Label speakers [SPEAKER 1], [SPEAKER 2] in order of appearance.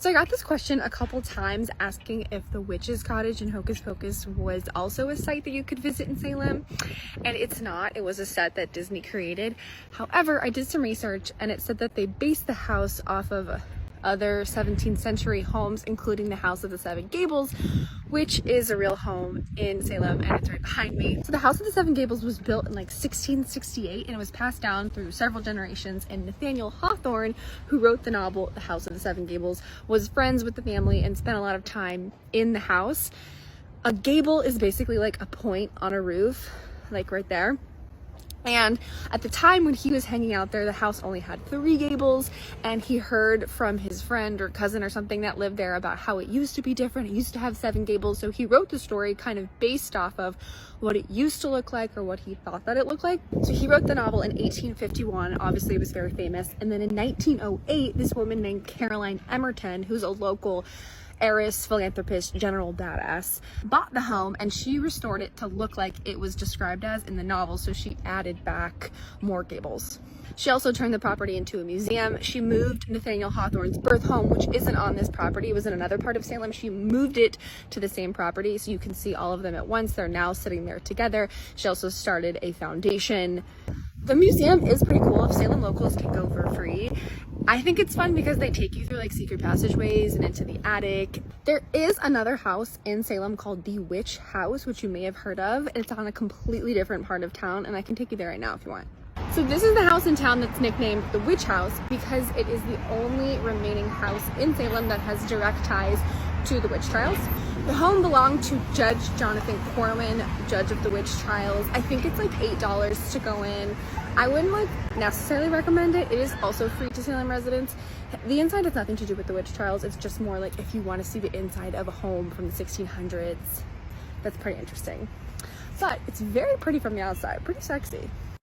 [SPEAKER 1] So I got this question a couple times asking if the Witch's Cottage in Hocus Pocus was also a site that you could visit in Salem, and it's not. It was a set that Disney created. However, I did some research and it said that they based the house off of other 17th century homes, including the House of the Seven Gables, which is a real home in Salem, and it's right behind me. So the House of the Seven Gables was built in like 1668, and it was passed down through several generations, and Nathaniel Hawthorne, who wrote the novel The House of the Seven Gables, was friends with the family and spent a lot of time in the house. A gable is basically like a point on a roof, like right there. And at the time when he was hanging out there, the house only had 3 gables, and he heard from his friend or cousin or something that lived there about how it used to be different. It used to have 7 gables. So he wrote the story kind of based off of what it used to look like or what he thought that it looked like. So he wrote the novel in 1851. Obviously, it was very famous. And then in 1908, this woman named Caroline Emerton, who's a local heiress, philanthropist, general badass, bought the home, and she restored it to look like it was described as in the novel. So she added back more gables. She also turned the property into a museum. She moved Nathaniel Hawthorne's birth home, which isn't on this property, it was in another part of Salem. She moved it to the same property so you can see all of them at once. They're now sitting there together. She also started a foundation. The museum is pretty cool if Salem locals can go for free. I think it's fun because they take you through like secret passageways and into the attic. There is another house in Salem called the Witch House, which you may have heard of. It's on a completely different part of town, and I can take you there right now if you want. So this is the house in town that's nicknamed the Witch House because it is the only remaining house in Salem that has direct ties to the witch trials. The home belonged to Judge Jonathan Corwin, judge of the witch trials. I think it's like $8 to go in. I wouldn't like necessarily recommend it. It is also free to Salem residents. The inside has nothing to do with the witch trials. It's just more like if you want to see the inside of a home from the 1600s. That's pretty interesting. But it's very pretty from the outside, pretty sexy.